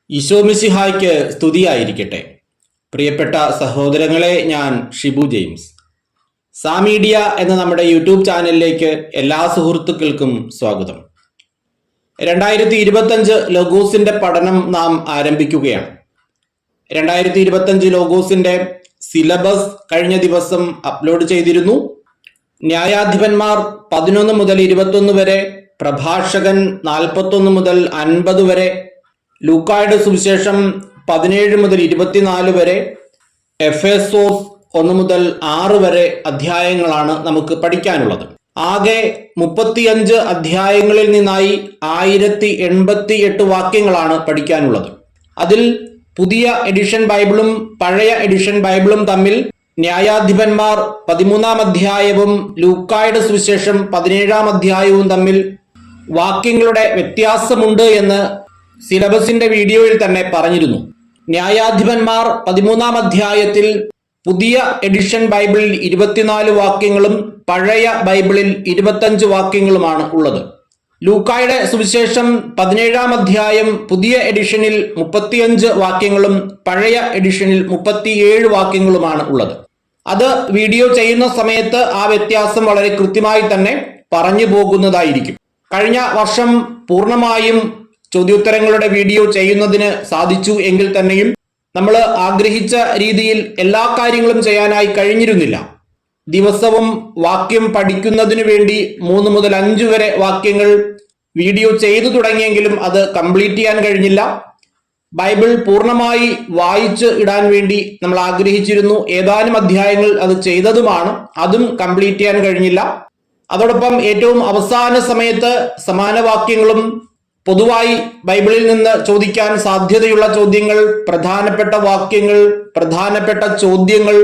ഈശോമിശിഹായ്ക്ക് സ്തുതിയായിരിക്കട്ടെ. പ്രിയപ്പെട്ട സഹോദരങ്ങളെ, ഞാൻ ഷിബു ജെയിംസ്. സാമീഡിയ എന്ന നമ്മുടെ യൂട്യൂബ് ചാനലിലേക്ക് എല്ലാ സുഹൃത്തുക്കൾക്കും സ്വാഗതം. 2025 ലോഗോസിന്റെ പഠനം നാം ആരംഭിക്കുകയാണ്. 2025 ലോഗോസിന്റെ സിലബസ് കഴിഞ്ഞ ദിവസം അപ്ലോഡ് ചെയ്തിരുന്നു. ന്യായാധിപന്മാർ 11 മുതൽ 21 വരെ, പ്രഭാഷകൻ 41 മുതൽ 50 വരെ, ലൂക്കായുടെ സുവിശേഷം 17 മുതൽ 24 വരെ, എഫേസോസ് 1 മുതൽ 6 വരെ അധ്യായങ്ങളാണ് നമുക്ക് പഠിക്കാനുള്ളത്. ആകെ 35 അധ്യായങ്ങളിൽ നിന്നായി 1088 വാക്യങ്ങളാണ് പഠിക്കാനുള്ളത്. അതിൽ പുതിയ എഡിഷൻ ബൈബിളും പഴയ എഡിഷൻ ബൈബിളും തമ്മിൽ ന്യായാധിപന്മാർ 13 അധ്യായവും ലൂക്കായുടെ സുവിശേഷം 17 അധ്യായവും തമ്മിൽ വാക്യങ്ങളുടെ വ്യത്യാസമുണ്ട് എന്ന് സിലബസിന്റെ വീഡിയോയിൽ തന്നെ പറഞ്ഞിരുന്നു. ന്യായാധിപന്മാർ 13 അധ്യായത്തിൽ പുതിയ എഡിഷൻ ബൈബിളിൽ 24 വാക്യങ്ങളും പഴയ ബൈബിളിൽ 25 വാക്യങ്ങളുമാണ് ഉള്ളത്. ലൂക്കായുടെ സുവിശേഷം 17 അധ്യായം പുതിയ എഡിഷനിൽ 35 വാക്യങ്ങളും പഴയ എഡിഷനിൽ 37 വാക്യങ്ങളുമാണ് ഉള്ളത്. അത് വീഡിയോ ചെയ്യുന്ന സമയത്ത് ആ വ്യത്യാസം വളരെ കൃത്യമായി തന്നെ പറഞ്ഞു പോകുന്നതായിരിക്കും. കഴിഞ്ഞ വർഷം പൂർണ്ണമായും ചോദ്യോത്തരങ്ങളുടെ വീഡിയോ ചെയ്യുന്നതിന് സാധിച്ചു എങ്കിൽ തന്നെയും നമ്മൾ ആഗ്രഹിച്ച രീതിയിൽ എല്ലാ കാര്യങ്ങളും ചെയ്യാനായി കഴിഞ്ഞിരുന്നില്ല. ദിവസവും വാക്യം പഠിക്കുന്നതിന് വേണ്ടി 3 മുതൽ 5 വരെ വാക്യങ്ങൾ വീഡിയോ ചെയ്തു തുടങ്ങിയെങ്കിലും അത് കംപ്ലീറ്റ് ചെയ്യാൻ കഴിഞ്ഞില്ല. ബൈബിൾ പൂർണ്ണമായി വായിച്ച് ഇടാൻ വേണ്ടി നമ്മൾ ആഗ്രഹിച്ചിരുന്നു. ഏതാനും അധ്യായങ്ങൾ അത് ചെയ്തതുമാണ്, അതും കംപ്ലീറ്റ് ചെയ്യാൻ കഴിഞ്ഞില്ല. അതോടൊപ്പം ഏറ്റവും അവസാന സമയത്ത് സമാന വാക്യങ്ങളും പൊതുവായി ബൈബിളിൽ നിന്ന് ചോദിക്കാൻ സാധ്യതയുള്ള ചോദ്യങ്ങൾ, പ്രധാനപ്പെട്ട വാക്യങ്ങൾ, പ്രധാനപ്പെട്ട ചോദ്യങ്ങൾ,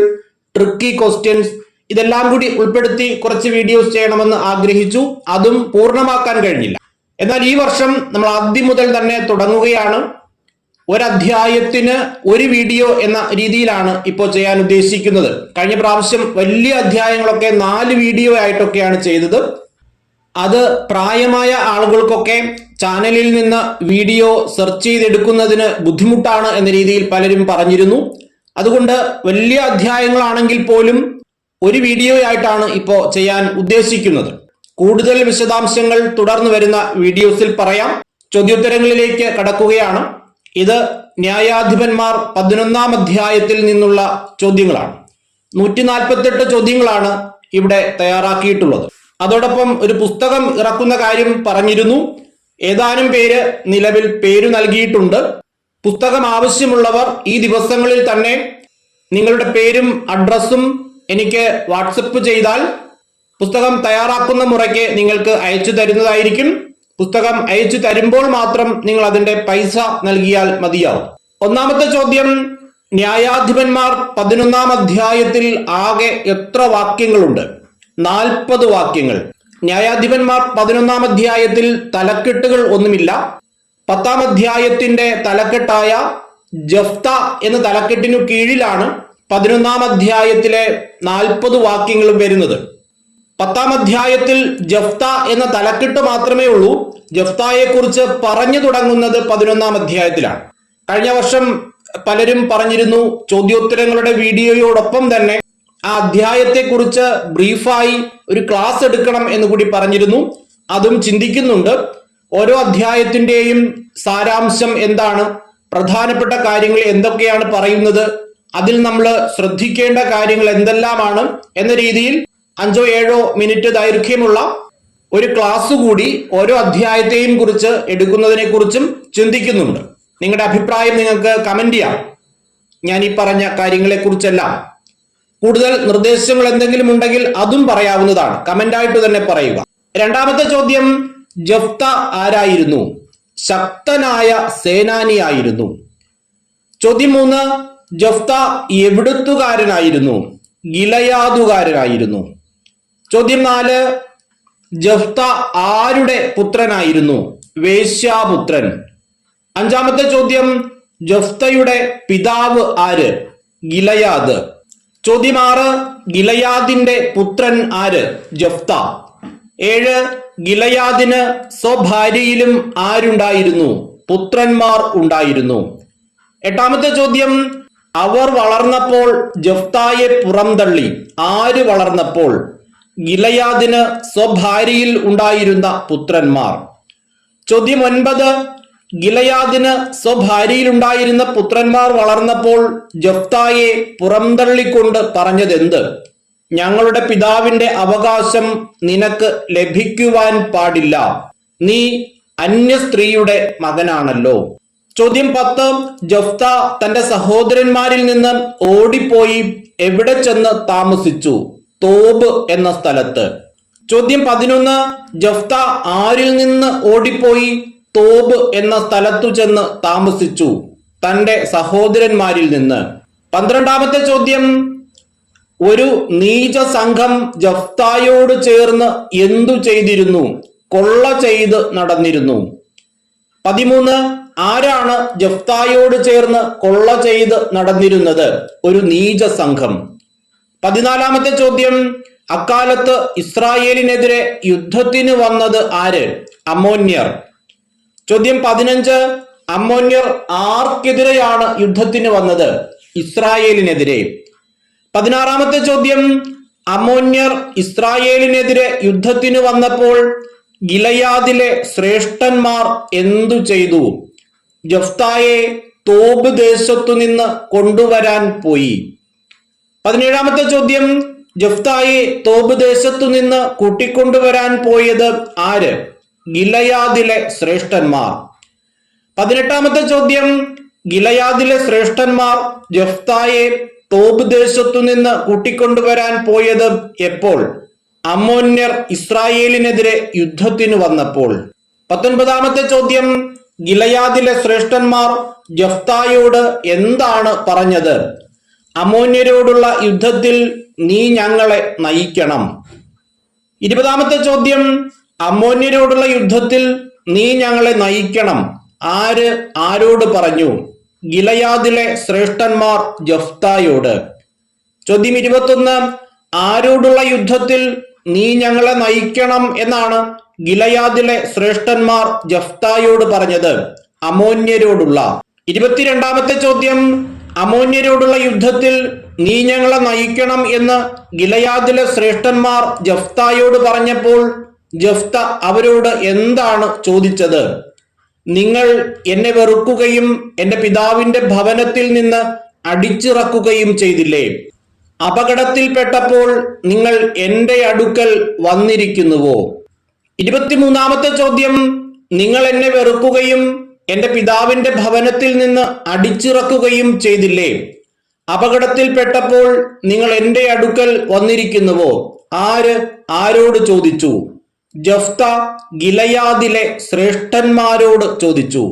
ട്രിക്കി ക്വസ്റ്റ്യൻസ്, ഇതെല്ലാം കൂടി ഉൾപ്പെടുത്തി കുറച്ച് വീഡിയോസ് ചെയ്യണമെന്ന് ആഗ്രഹിച്ചു. അതും പൂർണ്ണമാക്കാൻ കഴിഞ്ഞില്ല. എന്നാൽ ഈ വർഷം നമ്മൾ ആദ്യം മുതൽ തന്നെ തുടങ്ങുകയാണ്. ഒരധ്യായത്തിന് ഒരു വീഡിയോ എന്ന രീതിയിലാണ് ഇപ്പോൾ ചെയ്യാൻ ഉദ്ദേശിക്കുന്നത്. കഴിഞ്ഞ പ്രാവശ്യം വലിയ അധ്യായങ്ങളൊക്കെ 4 വീഡിയോ ആയിട്ടൊക്കെയാണ് ചെയ്തത്. അത് പ്രായമായ ആളുകൾക്കൊക്കെ ചാനലിൽ നിന്ന് വീഡിയോ സെർച്ച് ചെയ്തെടുക്കുന്നതിന് ബുദ്ധിമുട്ടാണ് എന്ന രീതിയിൽ പലരും പറഞ്ഞിരുന്നു. അതുകൊണ്ട് വലിയ അധ്യായങ്ങളാണെങ്കിൽ പോലും ഒരു വീഡിയോ ആയിട്ടാണ് ഇപ്പോൾ ചെയ്യാൻ ഉദ്ദേശിക്കുന്നത്. കൂടുതൽ വിശദാംശങ്ങൾ തുടർന്ന് വരുന്ന വീഡിയോസിൽ പറയാം. ചോദ്യോത്തരങ്ങളിലേക്ക് കടക്കുകയാണ്. ഇത് ന്യായാധിപന്മാർ 11 അധ്യായത്തിൽ നിന്നുള്ള ചോദ്യങ്ങളാണ്. 148 ചോദ്യങ്ങളാണ് ഇവിടെ തയ്യാറാക്കിയിട്ടുള്ളത്. അതോടൊപ്പം ഒരു പുസ്തകം ഇറക്കുന്ന കാര്യം പറഞ്ഞിരുന്നു. ഏതാനും പേര് നിലവിൽ പേര് നൽകിയിട്ടുണ്ട്. പുസ്തകം ആവശ്യമുള്ളവർ ഈ ദിവസങ്ങളിൽ തന്നെ നിങ്ങളുടെ പേരും അഡ്രസ്സും എനിക്ക് വാട്സപ്പ് ചെയ്താൽ പുസ്തകം തയ്യാറാക്കുന്ന മുറയ്ക്ക് നിങ്ങൾക്ക് അയച്ചു തരുന്നതായിരിക്കും. പുസ്തകം അയച്ചു തരുമ്പോൾ മാത്രം നിങ്ങൾ അതിന്റെ പൈസ നൽകിയാൽ മതിയാവും. ഒന്നാമത്തെ ചോദ്യം, ന്യായാധിപന്മാർ 11 അധ്യായത്തിൽ ആകെ എത്ര വാക്യങ്ങളുണ്ട്? 40 വാക്യങ്ങൾ. ന്യായാധിപന്മാർ 11 അധ്യായത്തിൽ തലക്കെട്ടുകൾ ഒന്നുമില്ല. 10 അധ്യായത്തിന്റെ തലക്കെട്ടായ ജഫ്ത എന്ന തലക്കെട്ടിനു കീഴിലാണ് 11 അധ്യായത്തിലെ 40 വാക്യങ്ങളും വരുന്നത്. 10 അധ്യായത്തിൽ ജഫ്ത എന്ന തലക്കെട്ട് മാത്രമേ ഉള്ളൂ. ജഫ്തായെ കുറിച്ച് പറഞ്ഞു തുടങ്ങുന്നത് 11 അധ്യായത്തിലാണ്. കഴിഞ്ഞ വർഷം പലരും പറഞ്ഞിരുന്നു ചോദ്യോത്തരങ്ങളുടെ വീഡിയോയോടൊപ്പം തന്നെ ആ അധ്യായത്തെ കുറിച്ച് ബ്രീഫായി ഒരു ക്ലാസ് എടുക്കണം എന്ന് കൂടി പറഞ്ഞിരുന്നു. അതും ചിന്തിക്കുന്നുണ്ട്. ഓരോ അധ്യായത്തിന്റെയും സാരാംശം എന്താണ്, പ്രധാനപ്പെട്ട കാര്യങ്ങൾ എന്തൊക്കെയാണ് പറയുന്നത്, അതിൽ നമ്മൾ ശ്രദ്ധിക്കേണ്ട കാര്യങ്ങൾ എന്തെല്ലാമാണ് എന്ന രീതിയിൽ 5-7 മിനിറ്റ് ദൈർഘ്യമുള്ള ഒരു ക്ലാസ് കൂടി ഓരോ അധ്യായത്തെയും കുറിച്ച് എടുക്കുന്നതിനെ കുറിച്ചും ചിന്തിക്കുന്നുണ്ട്. നിങ്ങളുടെ അഭിപ്രായം നിങ്ങൾക്ക് കമന്റ് ചെയ്യാം. ഞാൻ ഈ പറഞ്ഞ കാര്യങ്ങളെ കുറിച്ചെല്ലാം കൂടുതൽ നിർദ്ദേശങ്ങൾ എന്തെങ്കിലും ഉണ്ടെങ്കിൽ അതും പറയാവുന്നതാണ്. കമന്റായിട്ട് തന്നെ പറയുക. രണ്ടാമത്തെ ചോദ്യം, ജഫ്ത ആരായിരുന്നു? ശക്തനായ സേനാനിയായിരുന്നു. ചോദ്യം 3, ജഫ്ത എവിടുത്തുകാരനായിരുന്നു? ഗിലയാദുകാരനായിരുന്നു. ചോദ്യം 4, ജഫ്ത ആരുടെ പുത്രനായിരുന്നു? വേശ്യാപുത്രൻ. അഞ്ചാമത്തെ ചോദ്യം, ജഫ്തയുടെ പിതാവ് ആര്? ഗിലയാദ്. ചോദ്യം 6, ഗിലയാദിന്റെ പുത്രൻ ആര്? ജഫ്ത. 7, ഗിലയാദിന് സ്വഭാര്യയിലും ആരുണ്ടായിരുന്നു? പുത്രന്മാർ ഉണ്ടായിരുന്നു. എട്ടാമത്തെ ചോദ്യം, അവർ വളർന്നപ്പോൾ ജഫ്തായെ പുറംതള്ളി. ആര് വളർന്നപ്പോൾ? ഗിലയാദിന് സ്വഭാര്യയിൽ ഉണ്ടായിരുന്ന പുത്രന്മാർ. ചോദ്യം 9, ഗിലയാദിന് സ്വഭാര്യയിൽ ഉണ്ടായിരുന്ന പുത്രന്മാർ വളർന്നപ്പോൾ ജഫ്തായെ പുറംതള്ളിക്കൊണ്ട് പറഞ്ഞതെന്ത്? ഞങ്ങളുടെ പിതാവിന്റെ അവകാശം നിനക്ക് ലഭിക്കുവാൻ പാടില്ല, നീ അന്യ സ്ത്രീയുടെ മകനാണല്ലോ. ചോദ്യം 10, ജഫ്ത തന്റെ സഹോദരന്മാരിൽ നിന്ന് ഓടിപ്പോയി എവിടെ ചെന്ന് താമസിച്ചു? തോബ് എന്ന സ്ഥലത്ത്. ചോദ്യം 11, ജഫ്ത ആരിൽ നിന്ന് ഓടിപ്പോയി തോബ് എന്ന സ്ഥലത്തു ചെന്ന് താമസിച്ചു? തന്റെ സഹോദരന്മാരിൽ നിന്ന്. 12ാമത്തെ ചോദ്യം, ഒരു നീച സംഘം ജഫ്തായോട് ചേർന്ന് എന്തു ചെയ്തിരുന്നു? കൊള്ള ചെയ്ത് നടന്നിരുന്നു. 13, ആരാണ് ജഫ്തായോട് ചേർന്ന് കൊള്ള ചെയ്ത് നടന്നിരുന്നത്? ഒരു നീച സംഘം. 14ാമത്തെ ചോദ്യം, അക്കാലത്ത് ഇസ്രായേലിനെതിരെ യുദ്ധത്തിന് വന്നത് ആര്? അമ്മോന്യർ. ചോദ്യം 15, അമ്മോന്യർ ആർക്കെതിരെയാണ് യുദ്ധത്തിന് വന്നത്? ഇസ്രായേലിനെതിരെ. 16ാമത്തെ ചോദ്യം, അമ്മോന്യർ ഇസ്രായേലിനെതിരെ യുദ്ധത്തിന് വന്നപ്പോൾ ഗിലയാദിലെ ശ്രേഷ്ഠന്മാർ എന്തു ചെയ്തു? ജഫ്തായെ തോബ് ദേശത്തു നിന്ന് കൊണ്ടുവരാൻ പോയി. 17ാമത്തെ ചോദ്യം, ജഫ്തായെ തോബ് ദേശത്തു നിന്ന് കൂട്ടിക്കൊണ്ടുവരാൻ പോയത് ആര്? ഗിലയാദിലെ ശ്രേഷ്ഠന്മാർ. 18ാമത്തെ ചോദ്യം, ഗിലയാദിലെ ശ്രേഷ്ഠന്മാർ ജഫ്തായെ തോബ് ദേശത്തു നിന്ന് കൂട്ടിക്കൊണ്ടുവരാൻ പോയത് എപ്പോൾ? അമ്മോന്യർ ഇസ്രായേലിനെതിരെ യുദ്ധത്തിന് വന്നപ്പോൾ. 19ാമത്തെ ചോദ്യം, ഗിലയാദിലെ ശ്രേഷ്ഠന്മാർ ജഫ്തായോട് എന്താണ് പറഞ്ഞത്? അമ്മോന്യരോടുള്ള യുദ്ധത്തിൽ നീ ഞങ്ങളെ നയിക്കണം. 20ാമത്തെ ചോദ്യം, അമ്മോന്യരോടുള്ള യുദ്ധത്തിൽ നീ ഞങ്ങളെ നയിക്കണം ആര് ആരോട് പറഞ്ഞു? ഗിലയാദിലെ ശ്രേഷ്ഠന്മാർ ജഫ്തായോട്. ചോദ്യം 21, ആരോടുള്ള യുദ്ധത്തിൽ നീ ഞങ്ങളെ നയിക്കണം എന്നാണ് ഗിലയാദിലെ ശ്രേഷ്ഠന്മാർ ജഫ്തായോട് പറഞ്ഞത്? അമ്മോന്യരോടുള്ള. 22ാമത്തെ ചോദ്യം, അമ്മോന്യരോടുള്ള യുദ്ധത്തിൽ നീ ഞങ്ങളെ നയിക്കണം എന്ന് ഗിലയാദിലെ ശ്രേഷ്ഠന്മാർ ജഫ്തായോട് പറഞ്ഞപ്പോൾ ജഫ്ത അവരോട് എന്താണ് ചോദിച്ചത്? നിങ്ങൾ എന്നെ വെറുക്കുകയും എന്റെ പിതാവിന്റെ ഭവനത്തിൽ നിന്ന് അടിച്ചിറക്കുകയും ചെയ്തില്ലേ? അപകടത്തിൽപ്പെട്ടപ്പോൾ നിങ്ങൾ എന്റെ അടുക്കൽ വന്നിരിക്കുന്നുവോ? 23ാമത്തെ ചോദ്യം, നിങ്ങൾ എന്നെ വെറുക്കുകയും എന്റെ പിതാവിന്റെ ഭവനത്തിൽ നിന്ന് അടിച്ചിറക്കുകയും ചെയ്തില്ലേ? അപകടത്തിൽപ്പെട്ടപ്പോൾ നിങ്ങൾ എന്റെ അടുക്കൽ വന്നിരിക്കുന്നുവോ? ആര് ആരോട് ചോദിച്ചു? ജഫ്ത ഗിലയാദിലെ ശ്രേഷ്ഠന്മാരോട് ചോദിച്ചു.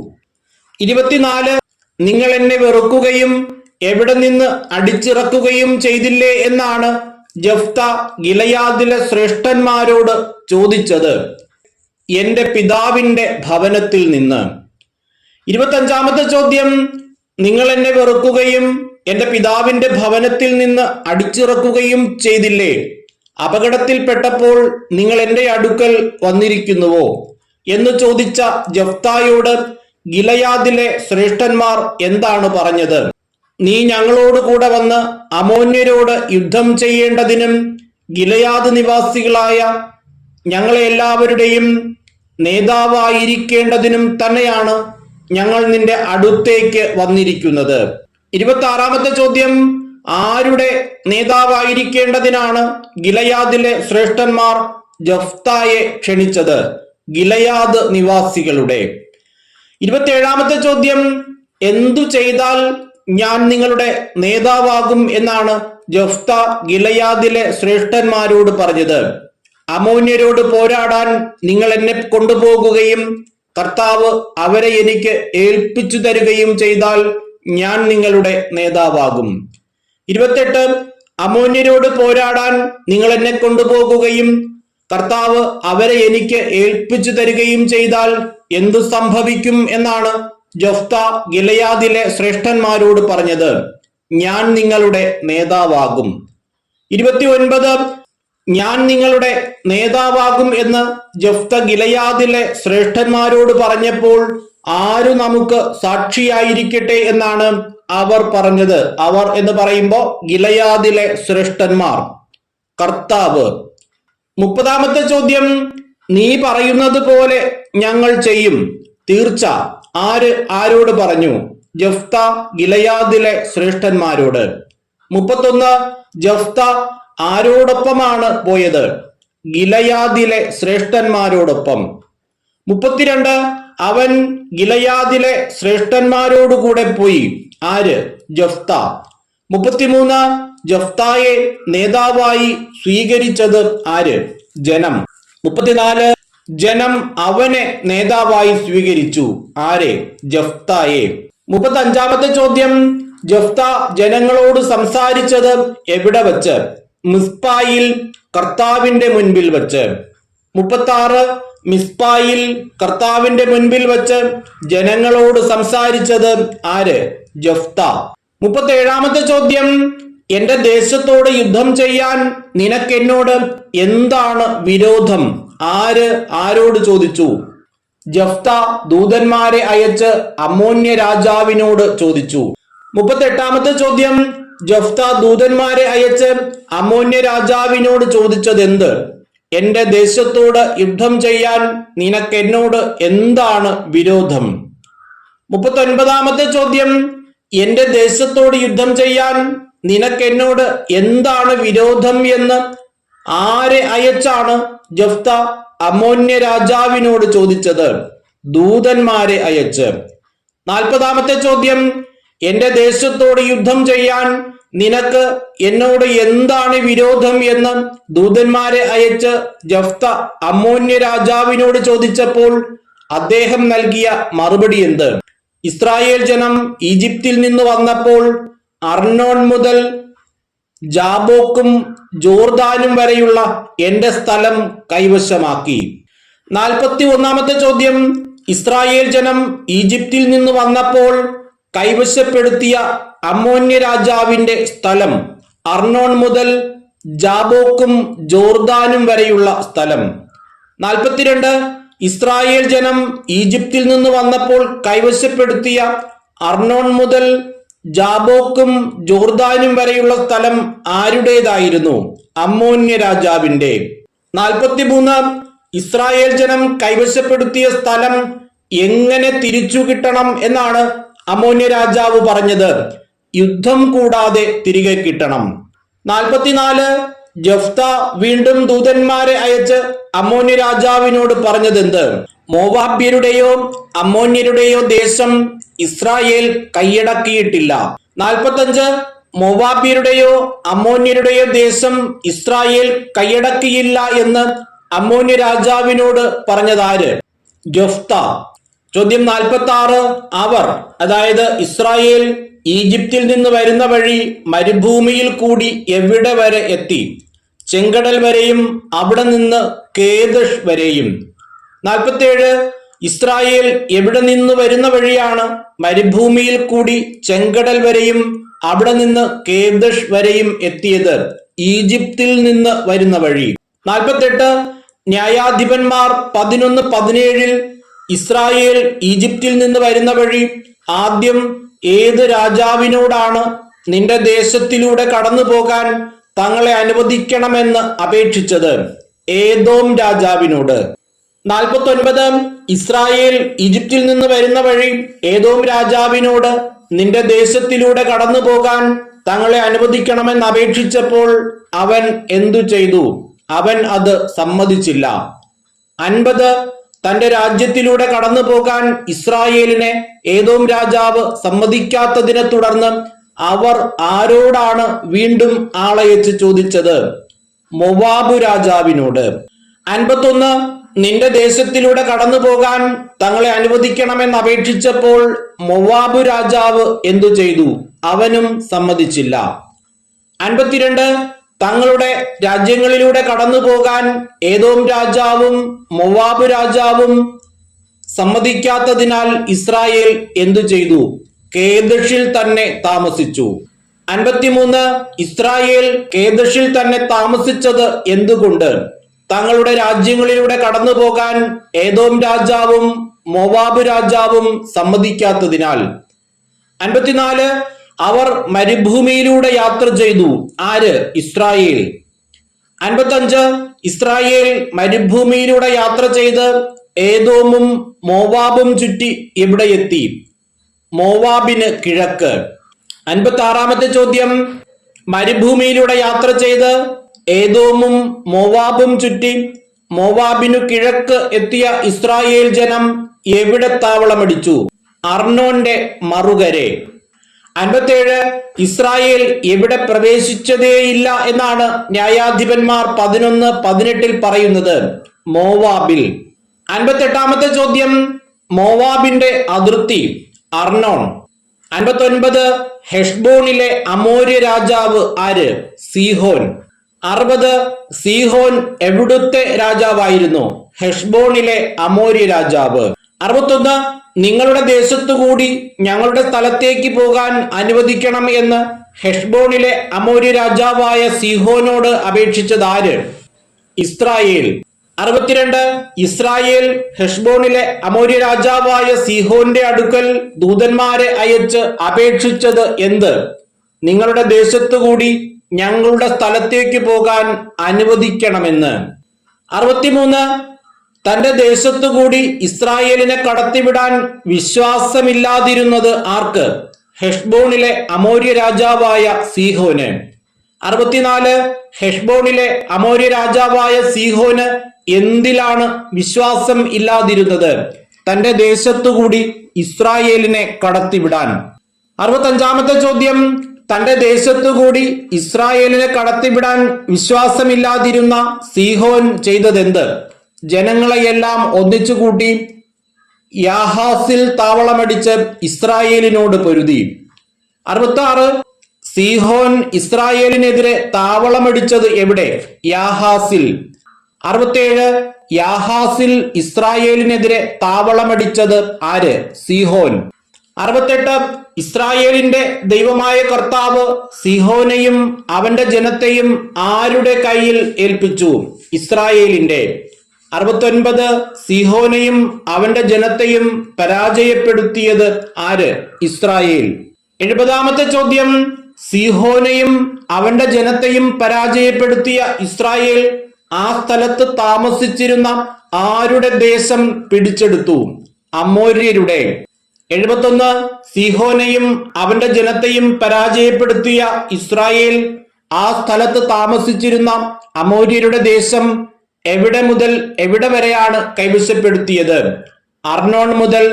24, നിങ്ങൾ എന്നെ വെറുക്കുകയും എവിടെ നിന്ന് അടിച്ചിറക്കുകയും ചെയ്തില്ലേ എന്നാണ് ജഫ്ത ഗിലയാദിലെ ശ്രേഷ്ഠന്മാരോട് ചോദിച്ചത്? എന്റെ പിതാവിന്റെ ഭവനത്തിൽ നിന്ന്. 25ാമത്തെ ചോദ്യം, നിങ്ങൾ എന്നെ വെറുക്കുകയും എന്റെ പിതാവിന്റെ ഭവനത്തിൽ നിന്ന് അടിച്ചിറക്കുകയും ചെയ്തില്ലേ? അപകടത്തിൽപ്പെട്ടപ്പോൾ നിങ്ങൾ എന്റെ അടുക്കൽ വന്നിരിക്കുന്നുവോ എന്ന് ചോദിച്ച ജഫ്തായോട് ഗിലയാദിലെ ശ്രേഷ്ഠന്മാർ എന്താണ് പറഞ്ഞത്? നീ ഞങ്ങളോട് കൂടെ വന്ന് അമ്മോന്യരോട് യുദ്ധം ചെയ്യേണ്ടതിനും ഗിലയാദ് നിവാസികളായ ഞങ്ങളെ എല്ലാവരുടെയും നേതാവായിരിക്കേണ്ടതിനും തന്നെയാണ് ഞങ്ങൾ നിന്റെ അടുത്തേക്ക് വന്നിരിക്കുന്നത്. 26ാമത്തെ ചോദ്യം, ആരുടെ നേതാവായിരിക്കേണ്ടതിനാണ് ഗിലയാദിലെ ശ്രേഷ്ഠന്മാർ ജഫ്തായെ ക്ഷണിച്ചത്? ഗിലയാദ് നിവാസികളുടെ. 27ാമത്തെ ചോദ്യം, എന്തു ചെയ്താൽ ഞാൻ നിങ്ങളുടെ നേതാവാകും എന്നാണ് ജഫ്ത ഗിലയാദിലെ ശ്രേഷ്ഠന്മാരോട് പറഞ്ഞത്? അമ്മോന്യരോട് പോരാടാൻ നിങ്ങൾ എന്നെ കൊണ്ടുപോകുകയും കർത്താവ് അവരെ എനിക്ക് ഏൽപ്പിച്ചു തരികയും ചെയ്താൽ ഞാൻ നിങ്ങളുടെ നേതാവാകും. 28, അമ്മോന്യരോട് പോരാടാൻ നിങ്ങൾ എന്നെ കൊണ്ടുപോകുകയും കർത്താവ് അവരെ എനിക്ക് ഏൽപ്പിച്ചു തരികയും ചെയ്താൽ എന്തു സംഭവിക്കും എന്നാണ് ജഫ്ത ഗിലയാദിലെ ശ്രേഷ്ഠന്മാരോട് പറഞ്ഞത്? ഞാൻ നിങ്ങളുടെ നേതാവാകും. 29, ഞാൻ നിങ്ങളുടെ നേതാവാകും എന്ന് ജഫ്ത ഗിലയാദിലെ ശ്രേഷ്ഠന്മാരോട് പറഞ്ഞപ്പോൾ ആരു നമുക്ക് സാക്ഷിയായിരിക്കട്ടെ എന്നാണ് അവർ പറഞ്ഞത്. അവർ എന്ന് പറയുമ്പോൾ ഗിലയാദിലെ ശ്രേഷ്ഠന്മാർ, കർത്താവ്. 30-ാമത്തെ ചോദ്യം, നീ പറയുന്നത് പോലെ ഞങ്ങൾ ചെയ്യും, തീർച്ച. ആര് ആരോട് പറഞ്ഞു? ജഫ്ത ഗിലയാദിലെ ശ്രേഷ്ഠന്മാരോട്. 31, ജഫ്ത ആരോടൊപ്പമാണ് പോയത്? ഗിലയാദിലെ ശ്രേഷ്ഠന്മാരോടൊപ്പം. 32, അവൻ ഗിലയാദിലെ ശ്രേഷ്ഠന്മാരോടുകൂടെ പോയി. ആര്? ജഫ്ത. 33, ജഫ്തായെ നേതാവായി സ്വീകരിച്ചത് ആര്? ജനം. 34, ജനം അവനെ നേതാവായി സ്വീകരിച്ചു. ആരെ? ജഫ്തായെ. 35-ാമത്തെ ചോദ്യം, ജഫ്ത ജനങ്ങളോട് സംസാരിച്ചത് എവിടെ വച്ച്? മിസ്പായിൽ കർത്താവിന്റെ മുൻപിൽ വച്ച്. 36, മിസ്പായിൽ കർത്താവിന്റെ മുൻപിൽ വച്ച് ജനങ്ങളോട് സംസാരിച്ചത് ആര്? ജഫ്ത. 37-ാമത്തെ ചോദ്യം, എന്റെ ദേശത്തോട് യുദ്ധം ചെയ്യാൻ നിനക്കെന്നോട് എന്താണ് വിരോധം? ആര് ആരോട് ചോദിച്ചു? ജഫ്ത ദൂതന്മാരെ അയച്ച് അമ്മോന്യ രാജാവിനോട് ചോദിച്ചു. 38-ാമത്തെ ചോദ്യം, ജഫ്ത ദൂതന്മാരെ അയച്ച് അമ്മോന്യ രാജാവിനോട് ചോദിച്ചത് എന്ത്? എന്റെ ദേശത്തോട് യുദ്ധം ചെയ്യാൻ നിനക്കെന്നോട് എന്താണ് വിരോധം? 39-ാമത്തെ ചോദ്യം, എന്റെ ദേശത്തോട് യുദ്ധം ചെയ്യാൻ നിനക്കെന്നോട് എന്താണ് വിരോധം എന്ന് ആരെ അയച്ചാണ് ജഫ്ത അമ്മോന്യ രാജാവിനോട് ചോദിച്ചത്? ദൂതന്മാരെ അയച്ച്. 40-ാമത്തെ ചോദ്യം, എന്റെ ദേശത്തോട് യുദ്ധം ചെയ്യാൻ നിനക്ക് എന്നോട് എന്താണ് വിരോധം എന്ന് ദൂതന്മാരെ അയച്ച് ജഫ്ത അമ്മോന്യ രാജാവിനോട് ചോദിച്ചപ്പോൾ അദ്ദേഹം നൽകിയ മറുപടി എന്ത്? ഇസ്രായേൽ ജനം ഈജിപ്തിൽ നിന്ന് വന്നപ്പോൾ അർണോൺ മുതൽ ജാബോക്കും ജോർദാനും വരെയുള്ള എന്റെ സ്ഥലം കൈവശമാക്കി. 41-ാമത്തെ ചോദ്യം, ഇസ്രായേൽ ജനം ഈജിപ്തിൽ നിന്ന് വന്നപ്പോൾ കൈവശപ്പെടുത്തിയ അമ്മോന്യ രാജാവിന്റെ സ്ഥലം അർണോൺ മുതൽ ജാബോക്കും ജോർദാനും വരെയുള്ള സ്ഥലം. 42, ഇസ്രായേൽ ജനം ഈജിപ്തിൽ നിന്ന് വന്നപ്പോൾ കൈവശപ്പെടുത്തിയ അർണോൺ മുതൽ ജാബോക്കും ജോർദാനും വരെയുള്ള സ്ഥലം ആരുടേതായിരുന്നു? അമ്മോന്യ രാജാവിന്റെ. 43, ഇസ്രായേൽ ജനം കൈവശപ്പെടുത്തിയ സ്ഥലം എങ്ങനെ തിരിച്ചു കിട്ടണം എന്നാണ് അമ്മോന്യ രാജാവ് പറഞ്ഞത്? യുദ്ധം കൂടാതെ തിരികെ കിട്ടണം. 44, ജഫ്ത വീണ്ടും ദൂതന്മാരെ അയച്ച് അമ്മോന്യ രാജാവിനോട് പറഞ്ഞതെന്ത്? മോവാബ്യരുടെയോ അമ്മോന്യരുടെയോ ദേശം ഇസ്രായേൽ കൈയടക്കിയിട്ടില്ല. 45, മോവാബ്യരുടെയോ അമ്മോന്യരുടെയോ ദേശം ഇസ്രായേൽ കൈയടക്കിയില്ല എന്ന് അമ്മോന്യ രാജാവിനോട് പറഞ്ഞതാര്? ജഫ്ത. ചോദ്യം 46, അവർ, അതായത് ഇസ്രായേൽ ഈജിപ്തിൽ നിന്ന് വരുന്ന വഴി മരുഭൂമിയിൽ കൂടി എവിടെ വരെ എത്തി? ചെങ്കടൽ വരെയും അവിടെ നിന്ന് കേദഷ് വരെയും. 47, ഇസ്രായേൽ എവിടെ നിന്ന് വരുന്ന വഴിയാണ് മരുഭൂമിയിൽ കൂടി ചെങ്കടൽ വരെയും അവിടെ നിന്ന് കേദഷ് വരെയും എത്തിയത്? ഈജിപ്തിൽ നിന്ന് വരുന്ന വഴി. 48, ന്യായാധിപന്മാർ 11:17 ഇസ്രായേൽ ഈജിപ്തിൽ നിന്ന് വരുന്ന വഴി ആദ്യം ഏത് രാജാവിനോടാണ് നിന്റെ ദേശത്തിലൂടെ കടന്നു പോകാൻ തങ്ങളെ അനുവദിക്കണമെന്ന് അപേക്ഷിച്ചത്? ഏദോം രാജാവിനോട്. 49, ഇസ്രായേൽ ഈജിപ്തിൽ നിന്ന് വരുന്ന വഴി ഏദോം രാജാവിനോട് നിന്റെ ദേശത്തിലൂടെ കടന്നു പോകാൻ തങ്ങളെ അനുവദിക്കണമെന്ന് അപേക്ഷിച്ചപ്പോൾ അവൻ എന്തു ചെയ്തു? അവൻ അത് സമ്മതിച്ചില്ല. 50, തന്റെ രാജ്യത്തിലൂടെ കടന്നു പോകാൻ ഇസ്രായേലിനെ ഏദോം രാജാവ് സമ്മതിക്കാത്തതിനെ തുടർന്ന് അവർ ആരോടാണ് വീണ്ടും ആളയച്ച് ചോദിച്ചത്? മൊവാബ് രാജാവിനോട്. 51, നിന്റെ ദേശത്തിലൂടെ കടന്നു പോകാൻ തങ്ങളെ അനുവദിക്കണമെന്ന് അപേക്ഷിച്ചപ്പോൾ മൊവാബ് രാജാവ് എന്തു ചെയ്തു? അവനും സമ്മതിച്ചില്ല. 52, തങ്ങളുടെ രാജ്യങ്ങളിലൂടെ കടന്നു പോകാൻ ഏദോം രാജാവും മൊവാബ് രാജാവും സമ്മതിക്കാത്തതിനാൽ ഇസ്രായേൽ എന്തു ചെയ്തു? കേദഷിൽ തന്നെ താമസിച്ചു. 53, ഇസ്രായേൽ കേദഷിൽ തന്നെ താമസിച്ചത് എന്തുകൊണ്ട്? തങ്ങളുടെ രാജ്യങ്ങളിലൂടെ കടന്നു പോകാൻ ഏദോം രാജാവും മോവാബ് രാജാവും സമ്മതിക്കാത്തതിനാൽ. 54 അവർ മരുഭൂമിയിലൂടെ യാത്ര ചെയ്തു. ആര്? ഇസ്രായേൽ. 55 ഇസ്രായേൽ മരുഭൂമിയിലൂടെ യാത്ര ചെയ്ത് ഏദോമും മോവാബും ചുറ്റി എവിടെ എത്തി? മോവാബിന് കിഴക്ക്. 56 ചോദ്യം, മരുഭൂമിയിലൂടെ യാത്ര ചെയ്ത് ഏദോമും മോവാബും ചുറ്റി മോവാബിനു കിഴക്ക് എത്തിയ ഇസ്രായേൽ ജനം എവിടെ താവളമടിച്ചു? അർണോന്റെ മറുകരെ. 57 ഇസ്രായേൽ എവിടെ പ്രവേശിച്ചതേയില്ല എന്നാണ് ന്യായാധിപന്മാർ 11:18 പറയുന്നത്? മോവാബിൽ. 58 ചോദ്യം, മോവാബിന്റെ അതിർത്തി? അർണോൺ. 59 ഹെഷ്ബോണിലെ അമോര്യ രാജാവ് ആര്? സീഹോൻ. 60 സീഹോൻ എവിടുത്തെ രാജാവായിരുന്നു? ഹെഷ്ബോണിലെ അമോര്യ രാജാവ്. 61 നിങ്ങളുടെ ദേശത്തുകൂടി ഞങ്ങളുടെ സ്ഥലത്തേക്ക് പോകാൻ അനുവദിക്കണം എന്ന് ഹെഷ്ബോണിലെ അമോര്യ രാജാവായ സീഹോനോട് അപേക്ഷിച്ചത് ആര്? ഇസ്രായേൽ. 62 ഇസ്രായേൽ ഹെഷ്ബോണിലെ അമോര്യ രാജാവായ സീഹോന്റെ അടുക്കൽ ദൂതന്മാരെ അയച്ച് അപേക്ഷിച്ചത് എന്ത്? നിങ്ങളുടെ ദേശത്തുകൂടി ഞങ്ങളുടെ സ്ഥലത്തേക്ക് പോകാൻ അനുവദിക്കണമെന്ന്. 63 തന്റെ ദേശത്തുകൂടി ഇസ്രായേലിനെ കടത്തിവിടാൻ വിശ്വാസമില്ലാതിരുന്നത് ആർക്ക്? ഹെഷ്ബോണിലെ അമോര്യ രാജാവായ സീഹോന്. 64 ഹെഷ്ബോണിലെ അമോര്യ രാജാവായ സീഹോന് എന്തിലാണ് വിശ്വാസം ഇല്ലാതിരുന്നത്? തന്റെ ദേശത്തുകൂടി ഇസ്രായേലിനെ കടത്തിവിടാൻ. 65 ചോദ്യം, തന്റെ ദേശത്തുകൂടി ഇസ്രായേലിനെ കടത്തിവിടാൻ വിശ്വാസമില്ലാതിരുന്ന സീഹോൻ ചെയ്തതെന്ത്? ജനങ്ങളെയെല്ലാം ഒന്നിച്ചുകൂട്ടി യാഹാസിൽ താവളമടിച്ച് ഇസ്രായേലിനോട് പൊരുതി. 66 സീഹോൻ ഇസ്രായേലിനെതിരെ താവളമടിച്ചത് എവിടെ? യാഹാസിൽ. 67 യാഹാസിൽ ഇസ്രായേലിനെതിരെ താവളമടിച്ചത് ആര്? സീഹോൻ. 68 ഇസ്രായേലിന്റെ ദൈവമായ കർത്താവ് സീഹോനെയും അവന്റെ ജനത്തെയും ആരുടെ കയ്യിൽ ഏൽപ്പിച്ചു? ഇസ്രായേലിന്റെ. 69 സീഹോനെയും അവന്റെ ജനത്തെയും പരാജയപ്പെടുത്തിയത് ആര്? ഇസ്രായേൽ. 70 ചോദ്യം, സീഹോനെയും അവന്റെ ജനത്തെയും പരാജയപ്പെടുത്തിയ ഇസ്രായേൽ ആ സ്ഥലത്ത് താമസിച്ചിരുന്ന ആരുടെ ദേശം പിടിച്ചെടുത്തു? അമോര്യരുടെ. 71 സീഹോനെയും അവന്റെ ജനത്തെയും പരാജയപ്പെടുത്തിയ ഇസ്രായേൽ ആ സ്ഥലത്ത് താമസിച്ചിരുന്ന അമോര്യരുടെ ദേശം എവിടെ മുതൽ എവിടെ വരെയാണ് കൈവശപ്പെടുത്തിയത്? അർണോൺ മുതൽ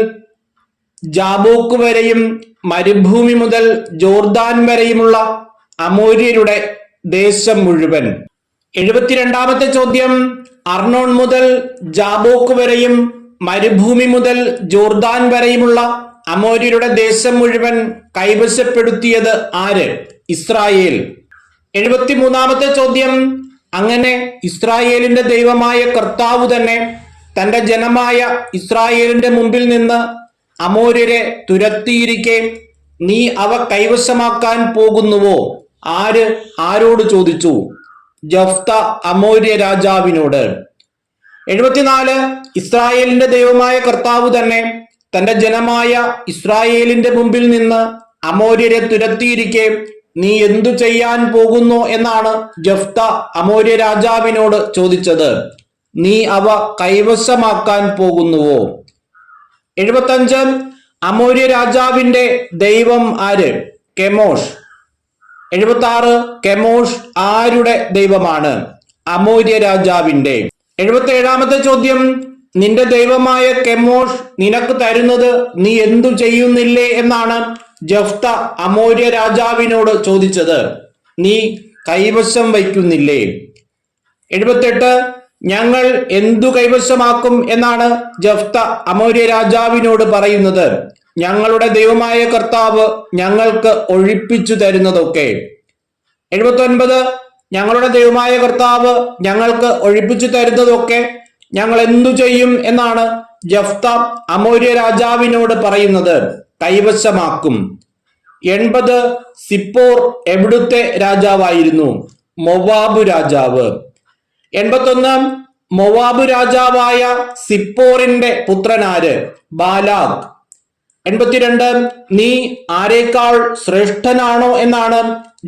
ജാബോക്ക് വരെയും മരുഭൂമി മുതൽ ജോർദാൻ വരെയുമുള്ള അമോര്യരുടെ ദേശം മുഴുവൻ. 72 ചോദ്യം, അർണോൺ മുതൽ ജാബോക്ക് വരെയും മരുഭൂമി മുതൽ ജോർദാൻ വരെയുമുള്ള അമോര്യരുടെ ദേശം മുഴുവൻ കൈവശപ്പെടുത്തിയത് ആര്? ഇസ്രായേൽ. 73 ചോദ്യം, അങ്ങനെ ഇസ്രായേലിന്റെ ദൈവമായ കർത്താവ് തന്നെ തന്റെ ജനമായ ഇസ്രായേലിന്റെ മുമ്പിൽ നിന്ന് അമോര്യരെ തുരത്തിയിരിക്കെ നീ അവ കൈവശമാക്കാൻ പോകുന്നുവോ? ആര് ആരോട് ചോദിച്ചു? ജഫ്ത അമോര്യ രാജാവിനോട്. 74 ഇസ്രായേലിന്റെ ദൈവമായ കർത്താവ് തന്നെ തന്റെ ജനമായ ഇസ്രായേലിന്റെ മുമ്പിൽ നിന്ന് അമോര്യരെ തുരത്തിയിരിക്കെ നീ എന്തു ചെയ്യാൻ പോകുന്നു എന്നാണ് ജഫ്ത അമോര്യ രാജാവിനോട് ചോദിച്ചത്. നീ അവ കൈവശമാക്കാൻ പോകുന്നുവോ? 75 അമോര്യ രാജാവിന്റെ ദൈവം ആര്? കെമോഷ്. 76 കെമോഷ് ആരുടെ ദൈവമാണ്? അമോര്യ രാജാവിന്റെ. 77 ചോദ്യം, നിന്റെ ദൈവമായ കെമോഷ് നിനക്ക് തരുന്നത് നീ എന്തു ചെയ്യുന്നില്ലേ എന്നാണ് ജഫ്ത അമോര്യ രാജാവിനോട് ചോദിച്ചത്. നീ കൈവശം വയ്ക്കുന്നില്ലേ? 78 ഞങ്ങൾ എന്തു കൈവശമാക്കും എന്നാണ് ജഫ്ത അമോര്യ രാജാവിനോട് പറയുന്നത്? ഞങ്ങളുടെ ദൈവമായ കർത്താവ് ഞങ്ങൾക്ക് ഒഴിപ്പിച്ചു തരുന്നതൊക്കെ. 79 ഞങ്ങളുടെ ദൈവമായ കർത്താവ് ഞങ്ങൾക്ക് ഒഴിപ്പിച്ചു തരുന്നതൊക്കെ ഞങ്ങൾ എന്തു ചെയ്യും എന്നാണ് ജഫ്ത അമോര്യ രാജാവിനോട് പറയുന്നത്? കൈവശമാക്കും. 80 സിപ്പോർ എവിടുത്തെ രാജാവായിരുന്നു? മൊവാബ് രാജാവ്. 81 മൊവാബ് രാജാവായ സിപ്പോറിന്റെ പുത്രനാര്? ബാലാഖ്. 82 നീ ആരേക്കാൾ ശ്രേഷ്ഠനാണോ എന്നാണ്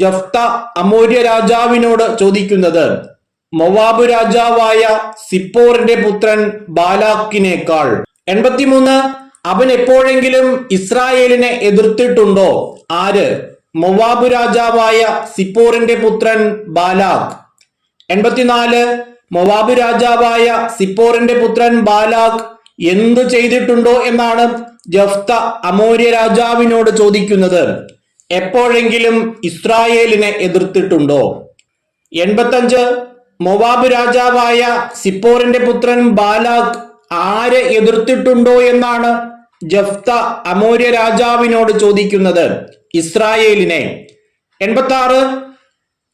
ജഫ്ത അമോര്യ രാജാവിനോട് ചോദിക്കുന്നത്. മൊവാബ് രാജാവായ സിപ്പോറിന്റെ പുത്രൻ ബാലാക്കിനേക്കാൾ. 83 അവൻ എപ്പോഴെങ്കിലും ഇസ്രായേലിനെ എതിർത്തിട്ടുണ്ടോ? ആര്? മൊവാബ് രാജാവായ സിപ്പോറിന്റെ പുത്രൻ ബാലാഖ്. 84 മൊവാബ് രാജാവായ സിപ്പോറിന്റെ പുത്രൻ ബാലാഖ് എന്തു ചെയ്തിട്ടുണ്ടോ എന്നാണ് ജഫ്ത അമോര്യ രാജാവിനോട് ചോദിക്കുന്നത്. എപ്പോഴെങ്കിലും ഇസ്രായേലിനെ എതിർത്തിട്ടുണ്ടോ? 85 മൊവാബ് രാജാവായ സിപ്പോറിന്റെ പുത്രൻ ബാലാഖ് ആരെ എതിർത്തിട്ടുണ്ടോ എന്നാണ് ജഫ്ത അമോര്യ രാജാവിനോട് ചോദിക്കുന്നത്. ഇസ്രായേലിനെ. 86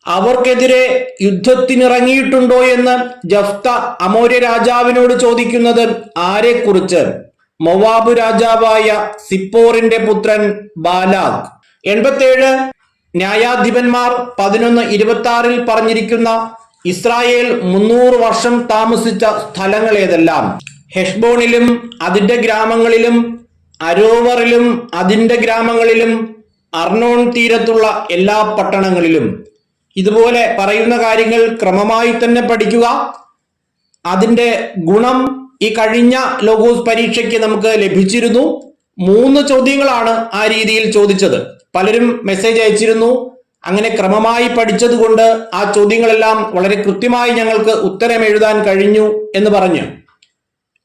അവർക്കെതിരെ യുദ്ധത്തിനിറങ്ങിയിട്ടുണ്ടോ എന്ന് ജഫ്ത അമോര്യ രാജാവിനോട് ചോദിക്കുന്നത് ആരെക്കുറിച്ച്? മൊവാബ് രാജാവായ സിപ്പോറിന്റെ പുത്രൻ ബാലാഖ്. 87 ന്യായാധിപന്മാർ 11:26 പറഞ്ഞിരിക്കുന്ന ഇസ്രായേൽ 300 വർഷം താമസിച്ച സ്ഥലങ്ങൾ ഏതെല്ലാം? ഹെഷ്ബോണിലും അതിന്റെ ഗ്രാമങ്ങളിലും, അരോവറിലും അതിന്റെ ഗ്രാമങ്ങളിലും, അർണോൺ തീരത്തുള്ള എല്ലാ പട്ടണങ്ങളിലും. ഇതുപോലെ പറയുന്ന കാര്യങ്ങൾ ക്രമമായി തന്നെ പഠിക്കുക. അതിന്റെ ഗുണം ഈ കഴിഞ്ഞ ലോഗോസ് പരീക്ഷയ്ക്ക് നമുക്ക് ലഭിച്ചിരുന്നു. 3 ചോദ്യങ്ങളാണ് ആ രീതിയിൽ ചോദിച്ചത്. പലരും മെസ്സേജ് അയച്ചിരുന്നു. അങ്ങനെ ക്രമമായി പഠിച്ചത് കൊണ്ട് ആ ചോദ്യങ്ങളെല്ലാം വളരെ കൃത്യമായി ഞങ്ങൾക്ക് ഉത്തരം എഴുതാൻ കഴിഞ്ഞു എന്ന് പറഞ്ഞു.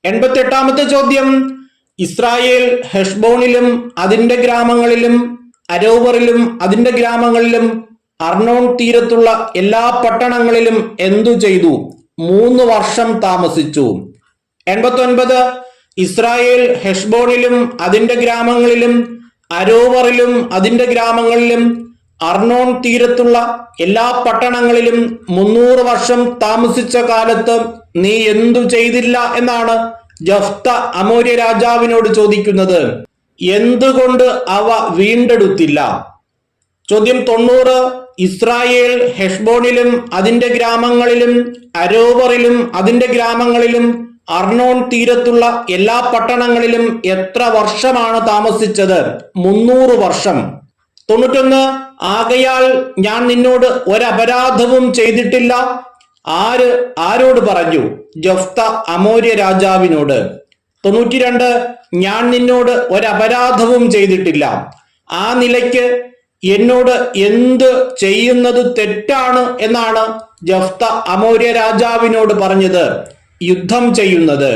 88ാമത്തെ ചോദ്യം ഇസ്രായേൽ ഹെഷ്ബോണിലും അതിന്റെ ഗ്രാമങ്ങളിലും, അരോവറിലും അതിന്റെ ഗ്രാമങ്ങളിലും, അർണോൺ തീരത്തുള്ള എല്ലാ പട്ടണങ്ങളിലും എന്തു ചെയ്തു? 3 വർഷം താമസിച്ചു. 89 ഇസ്രായേൽ ഹെഷ്ബോണിലും അതിന്റെ ഗ്രാമങ്ങളിലും, അരോവറിലും അതിന്റെ ഗ്രാമങ്ങളിലും, അർണോൺ തീരത്തുള്ള എല്ലാ പട്ടണങ്ങളിലും 300 വർഷം താമസിച്ച കാലത്ത് നീ എന്തു ചെയ്തില്ല എന്നാണ് ജഫ്ത അമോര്യ രാജാവിനോട് ചോദിക്കുന്നത്. എന്തുകൊണ്ട് അവ വീണ്ടെടുത്തില്ല? ചോദ്യം 90 ഇസ്രായേൽ ഹെഷ്ബോണിലും അതിന്റെ ഗ്രാമങ്ങളിലും, അരോവറിലും അതിന്റെ ഗ്രാമങ്ങളിലും, അർണോൺ തീരത്തുള്ള എല്ലാ പട്ടണങ്ങളിലും എത്ര വർഷമാണ് താമസിച്ചത്? 300 വർഷം. 91 ആകയാൽ ഞാൻ നിന്നോട് ഒരപരാധവും ചെയ്തിട്ടില്ല. ആരോട് പറഞ്ഞു? ജഫ്ത അമോര്യ രാജാവിനോട്. 92 ഞാൻ നിന്നോട് ഒരപരാധവും ചെയ്തിട്ടില്ല. ആ നിലയ്ക്ക് എന്നോട് എന്ത് ചെയ്യുന്നത് തെറ്റാണ് എന്നാണ് ജഫ്ത അമോര്യ രാജാവിനോട് പറഞ്ഞത്? യുദ്ധം ചെയ്യുന്നത്.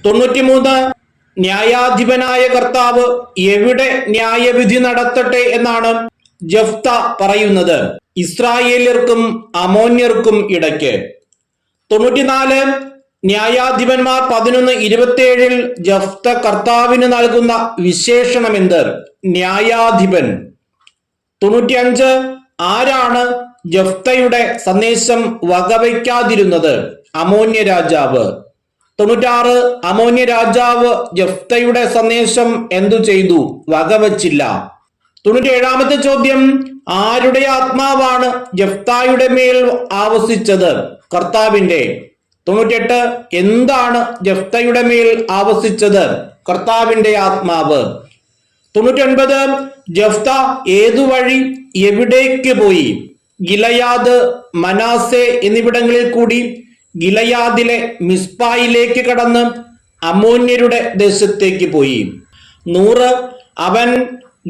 93 ന്യായാധിപനായ കർത്താവ് എവിടെ ന്യായവിധി നടത്തട്ടെ എന്നാണ് ജഫ്ത പറയുന്നത്? ഇസ്രായേല്യർക്കും അമോന്യർക്കും ഇടയ്ക്ക്. 94 ന്യായാധിപന്മാർ 11:27 ജഫ്ത കർത്താവിന് നൽകുന്ന വിശേഷണം എന്ത്? ന്യായാധിപൻ. 95 ആരാണ് ജഫ്തയുടെ സന്ദേശം വകവയ്ക്കാതിരുന്നത്? അമോന്യ രാജാവ്. 96 അമോന്യ രാജാവ് ജഫ്തയുടെ സന്ദേശം എന്തു ചെയ്തു? വകവച്ചില്ല. 97ാമത്തെ ചോദ്യം ആരുടെ ആത്മാവാണ് ജഫ്തായുടെ മേൽ ആവസിച്ചത്? കർത്താവിന്റെ. 98 എന്താണ് ജഫ്തയുടെ മേൽ ആവസിച്ചത്? കർത്താവിന്റെ ആത്മാവ്. 99 ജഫ്ത ഏതു വഴി എവിടേക്ക് പോയി? ഗിലയാദ്, മനാസെ എന്നിവിടങ്ങളിൽ കൂടി ഗിലയാദിലെ മിസ്പായിലേക്ക് കടന്ന് അമോന്യരുടെ ദേശത്തേക്ക് പോയി. 100 അവൻ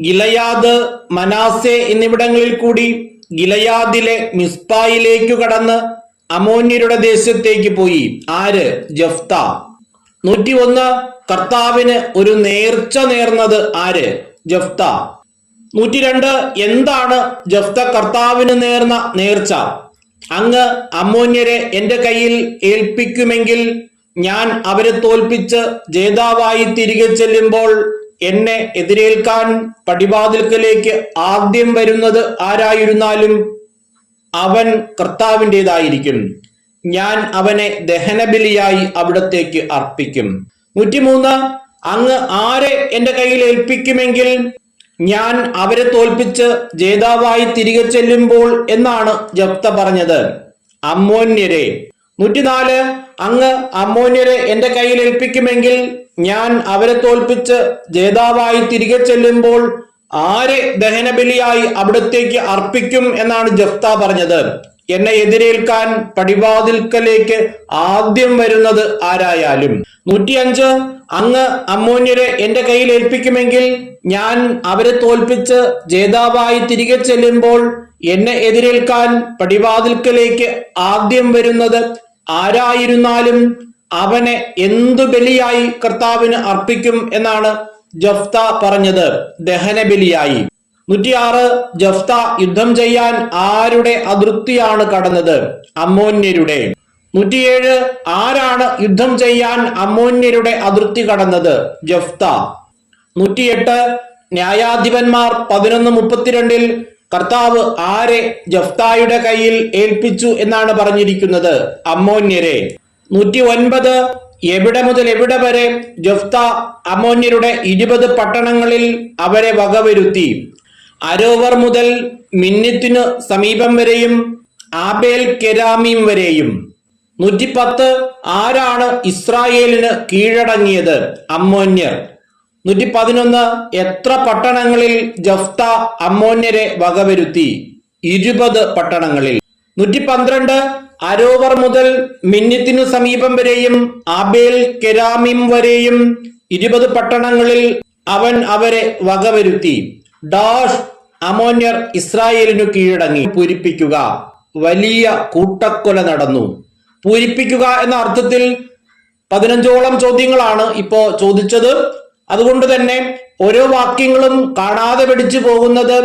ഗിലയാദ്, മനാസെ എന്നിവിടങ്ങളിൽ കൂടി ഗിലയാദിലെ മിസ്പായിലേക്ക് കടന്ന് അമോന്യരുടെ ദേശത്തേക്ക് പോയി. ആര്? ജഫ്ത. 101 കർത്താവിന് ഒരു നേർച്ച നേർന്നത് ആര്? ജഫ്ത. 102 എന്താണ് ജഫ്ത കർത്താവിന് നേർന്ന നേർച്ച? അങ്ങ് അമ്മോന്യരെ എന്റെ കയ്യിൽ ഏൽപ്പിക്കുമെങ്കിൽ ഞാൻ അവരെ തോൽപ്പിച്ച് ജേതാവായി തിരികെ ചെല്ലുമ്പോൾ എന്നെ എതിരേൽക്കാൻ പടിവാതിൽക്കലേക്ക് ആദ്യം വരുന്നത് ആരായിരുന്നാലും അവൻ കർത്താവിൻ്റെതായിരിക്കും. ഞാൻ അവനെ ദഹനബലിയായി അവിടത്തേക്ക് അർപ്പിക്കും. 103 അങ്ങ് ആരെ എന്റെ കയ്യിൽ ഏൽപ്പിക്കുമെങ്കിൽ ഞാൻ അവരെ തോൽപ്പിച്ച് ജേതാവായി തിരികെ ചെല്ലുമ്പോൾ എന്നാണ് ജഫ്ത പറഞ്ഞത്. അമ്മോന്യരെ. 104 അങ്ങ് അമ്മോന്യരെ എന്റെ കയ്യിൽ ഏൽപ്പിക്കുമെങ്കിൽ ഞാൻ അവരെ തോൽപ്പിച്ച് ജേതാവായി തിരികെ ചെല്ലുമ്പോൾ ആരെ ദഹനബലിയായി അവിടത്തേക്ക് അർപ്പിക്കും എന്നാണ് ജഫ്ത പറഞ്ഞത്. എന്നെ എതിരേൽക്കാൻ പടിവാതിൽക്കലേക്ക് ആദ്യം വരുന്നത് ആരായാലും. 105 അങ്ങ് അമ്മോന്യരെ എന്റെ കയ്യിൽ ഏൽപ്പിക്കുമെങ്കിൽ ഞാൻ അവരെ തോൽപ്പിച്ച് ജേതാവായി തിരികെ ചെല്ലുമ്പോൾ എന്നെ എതിരേൽക്കാൻ പടിവാതിൽക്കലേക്ക് ആദ്യം വരുന്നത് ആരായിരുന്നാലും അവനെ എന്തു ബലിയായി കർത്താവിന് അർപ്പിക്കും എന്നാണ് ജഫ്ത പറഞ്ഞത്, ദഹനബലിയായി. 106 ജഫ്ത യുദ്ധം ചെയ്യാൻ ആരുടെ അതിർത്തിയാണ് കടന്നത്? അമ്മോന്യരുടെ. 107 ആരാണ് യുദ്ധം ചെയ്യാൻ അമ്മോന്യരുടെ അതിർത്തി കടന്നത്? ജഫ്ത. 108 ന്യായാധിപന്മാർ 11:32 കർത്താവ് ആരെ ജഫ്തായുടെ കയ്യിൽ ഏൽപ്പിച്ചു എന്നാണ് പറഞ്ഞിരിക്കുന്നത്? അമ്മോന്യരെ. 109 എവിടെ മുതൽ എവിടെ വരെ ജഫ്ത അമ്മോന്യരുടെ 20 പട്ടണങ്ങളിൽ അവരെ വകവരുത്തി? അരോവർ മുതൽ മിന്നിത്തിനു സമീപം വരെയും ആബേൽ കെരാമീം വരെയും. 110 ആരാണ് ഇസ്രായേലിന് കീഴടങ്ങിയത്? അമ്മോന്യർ. 111 എത്ര പട്ടണങ്ങളിൽ ജഫ്ത അമ്മോന്യരെ വകവരുത്തി? 20 പട്ടണങ്ങളിൽ. 112 അരോവർ മുതൽ മിന്നിത്തിനു സമീപം വരെയും ആബേൽ കെരാമീം വരെയും 20 പട്ടണങ്ങളിൽ അവൻ അവരെ വകവരുത്തി. ഡാഷ് അമ്മോന്യർ ഇസ്രായേലിനു കീഴടങ്ങി. പൂരിപ്പിക്കുക. വലിയ കൂട്ടക്കൊല നടന്നു. പൂരിപ്പിക്കുക എന്ന അർത്ഥത്തിൽ 15ഓളം ചോദ്യങ്ങളാണ് ഇപ്പോ ചോദിച്ചത്. അതുകൊണ്ട് തന്നെ ഓരോ വാക്യങ്ങളും കാണാതെ പഠിച്ചു പോകുന്നത്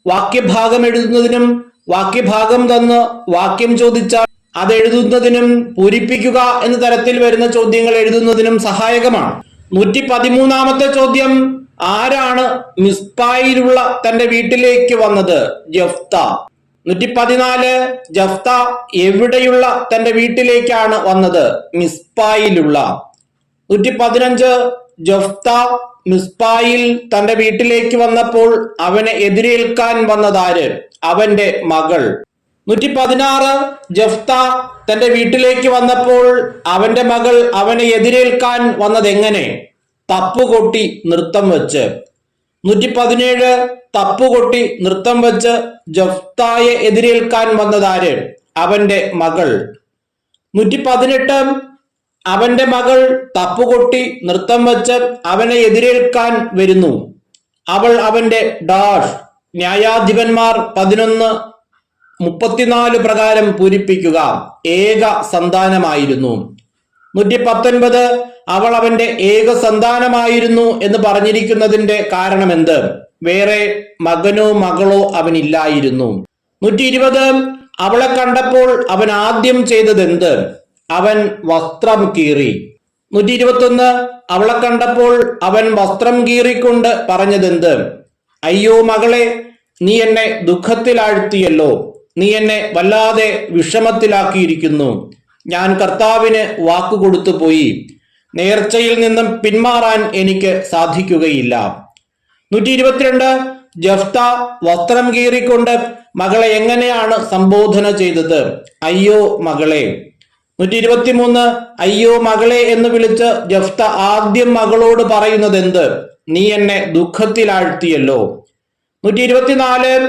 വാക്യഭാഗം എഴുതുന്നതിനും വാക്യഭാഗം തന്ന് വാക്യം ചോദിച്ചാൽ അത് എഴുതുന്നതിനും പൂരിപ്പിക്കുക എന്ന തരത്തിൽ വരുന്ന ചോദ്യങ്ങൾ എഴുതുന്നതിനും സഹായകമാണ്. 113ാമത്തെ ചോദ്യം, ആരാണ് മിസ്പായിലുള്ള തന്റെ വീട്ടിലേക്ക് വന്നത്? ജഫ്ത. 114 ജഫ്ത എവിടെയുള്ള തന്റെ വീട്ടിലേക്കാണ് വന്നത്? മിസ്പായിലുള്ള. 115 ജഫ്ത മിസ്പായിൽ തന്റെ വീട്ടിലേക്ക് വന്നപ്പോൾ അവനെ എതിരേൽക്കാൻ വന്നതാര്? അവന്റെ മകൾ. 116 ജഫ്ത തന്റെ വീട്ടിലേക്ക് വന്നപ്പോൾ അവന്റെ മകൾ അവനെ എതിരേൽക്കാൻ വന്നതെങ്ങനെ? തപ്പുകൊട്ടി നൃത്തം വെച്ച്. 117 തപ്പുകൊട്ടി നൃത്തം വെച്ച് ജഫ്തായെ എതിരേൽക്കാൻ വന്നതാര്? അവന്റെ മകൾ. 118 അവന്റെ മകൾ തപ്പുകൊട്ടി നൃത്തം വെച്ച് അവനെ എതിരേൽക്കാൻ വരുന്നു. അവൾ അവന്റെ ഡാഷ്. ന്യായാധിപന്മാർ 11:34 പ്രകാരം പൂരിപ്പിക്കുക. ഏക സന്താനമായിരുന്നു. 119 അവൾ അവന്റെ ഏക സന്താനമായിരുന്നു എന്ന് പറഞ്ഞിരിക്കുന്നതിന്റെ കാരണം എന്ത്? വേറെ മകനോ മകളോ അവനില്ലായിരുന്നു. 120 അവളെ കണ്ടപ്പോൾ അവൻ ആദ്യം ചെയ്തത് എന്ത്? അവൻ വസ്ത്രം കീറി. 121 അവളെ കണ്ടപ്പോൾ അവൻ വസ്ത്രം കീറിക്കൊണ്ട് പറഞ്ഞതെന്ത്? അയ്യോ മകളെ, നീ എന്നെ ദുഃഖത്തിലാഴ്ത്തിയല്ലോ, നീ എന്നെ വല്ലാതെ വിഷമത്തിലാക്കിയിരിക്കുന്നു. ഞാൻ കർത്താവിന് വാക്കുകൊടുത്തു പോയി, നേർച്ചയിൽ നിന്നും പിന്മാറാൻ എനിക്ക് സാധിക്കുകയില്ല. 122 ജഫ്ത വസ്ത്രം കീറിക്കൊണ്ട് മകളെ എങ്ങനെയാണ് സംബോധന ചെയ്തത്? അയ്യോ മകളെ. 123 അയ്യോ മകളെ എന്ന് വിളിച്ച് ജഫ്ത ആദ്യം മകളോട് പറയുന്നത് എന്ത്? നീ എന്നെ ദുഃഖത്തിലാഴ്ത്തിയല്ലോ. 124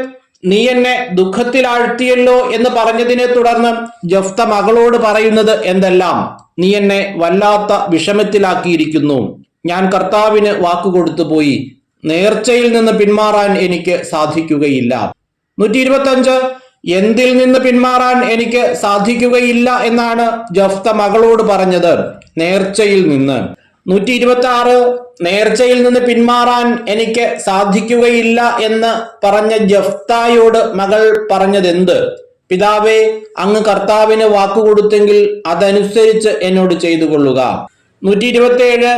നീ എന്നെ ദുഃഖത്തിലാഴ്ത്തിയല്ലോ എന്ന് പറഞ്ഞതിനെ തുടർന്ന് ജഫ്ത മകളോട് പറയുന്നത് എന്തെല്ലാം? നീ എന്നെ വല്ലാത്ത വിഷമത്തിലാക്കിയിരിക്കുന്നു, ഞാൻ കർത്താവിന് വാക്കുകൊടുത്തു പോയി, നേർച്ചയിൽ നിന്ന് പിന്മാറാൻ എനിക്ക് സാധിക്കുകയില്ല. 125 എന്തിൽ നിന്ന് പിന്മാറാൻ എനിക്ക് സാധിക്കുകയില്ല എന്നാണ് ജഫ്ത മകളോട് പറഞ്ഞത്? നേർച്ചയിൽ നിന്ന്. 126 നേർച്ചയിൽ നിന്ന് പിന്മാറാൻ എനിക്ക് സാധിക്കുകയില്ല എന്ന് പറഞ്ഞ ജഫ്തായോട് മകൾ പറഞ്ഞതെന്ത്? പിതാവേ, അങ്ങ് കർത്താവിന് വാക്കുകൊടുത്തെങ്കിൽ അതനുസരിച്ച് എന്നോട് ചെയ്തു കൊള്ളുക. 127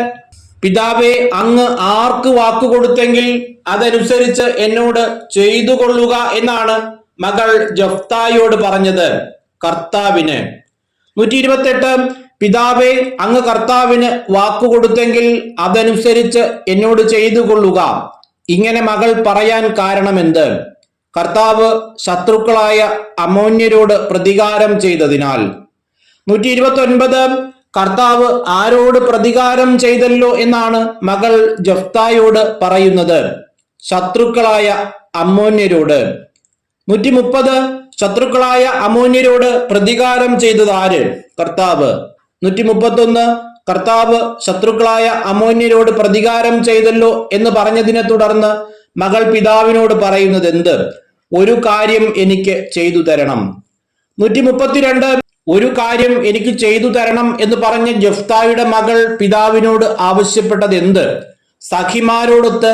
പിതാവേ, അങ്ങ് ആർക്ക് വാക്കുകൊടുത്തെങ്കിൽ അതനുസരിച്ച് എന്നോട് ചെയ്തു കൊള്ളുക എന്നാണ് മകൾ ജഫ്തായോട് പറഞ്ഞത്? കർത്താവിന്. 128 പിതാവേ, അങ്ങ് കർത്താവിന് വാക്കുകൊടുത്തെങ്കിൽ അതനുസരിച്ച് എന്നോട് ചെയ്തു കൊള്ളുക. ഇങ്ങനെ മകൾ പറയാൻ കാരണമെന്ത്? കർത്താവ് ശത്രുക്കളായ അമ്മോന്യരോട് പ്രതികാരം ചെയ്തതിനാൽ. 129 കർത്താവ് ആരോട് പ്രതികാരം ചെയ്തല്ലോ എന്നാണ് മകൾ ജഫ്തായോട് പറയുന്നത്? ശത്രുക്കളായ അമ്മോന്യരോട്. 130 ശത്രുക്കളായ അമ്മോന്യരോട് പ്രതികാരം ചെയ്തത് ആര്? കർത്താവ്. 131 കർത്താവ് ശത്രുക്കളായ അമ്മോന്യരോട് പ്രതികാരം ചെയ്തല്ലോ എന്ന് പറഞ്ഞതിനെ തുടർന്ന് മകൾ പിതാവിനോട് പറയുന്നത് എന്ത്? ഒരു കാര്യം എനിക്ക് ചെയ്തു തരണം. 132 ഒരു കാര്യം എനിക്ക് ചെയ്തു തരണം എന്ന് പറഞ്ഞ ജഫ്തായുടെ മകൾ പിതാവിനോട് ആവശ്യപ്പെട്ടത് എന്ത്? സഖിമാരോടൊത്ത്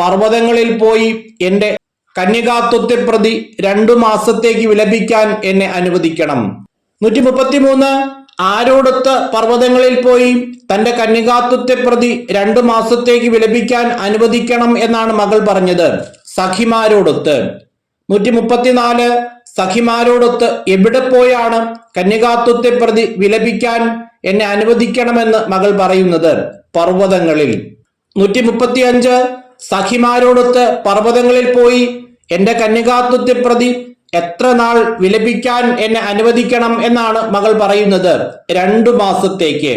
പർവ്വതങ്ങളിൽ പോയി എന്റെ കന്യകാത്വത്തെ പ്രതി 2 മാസത്തേക്ക് വിലപിക്കാൻ എന്നെ അനുവദിക്കണം. 133 ആരോടൊത്ത് പർവ്വതങ്ങളിൽ പോയി തന്റെ കന്യകാത്വത്തെ പ്രതി 2 മാസത്തേക്ക് വിലപിക്കാൻ അനുവദിക്കണം എന്നാണ് മകൾ പറഞ്ഞത്? സഖിമാരോടൊത്ത്. 134 സഖിമാരോടൊത്ത് എവിടെ പോയാണ് കന്യകാത്വത്തെ പ്രതി വിലപിക്കാൻ എന്നെ അനുവദിക്കണമെന്ന് മകൾ പറയുന്നത്? പർവ്വതങ്ങളിൽ. 135 സഖിമാരോടൊത്ത് പർവ്വതങ്ങളിൽ പോയി എന്റെ കന്യകാത്വത്തെ പ്രതി എത്ര നാൾ വിലപിക്കാൻ എന്നെ അനുവദിക്കണം എന്നാണ് മകൾ പറയുന്നത്? 2 മാസത്തേക്ക്.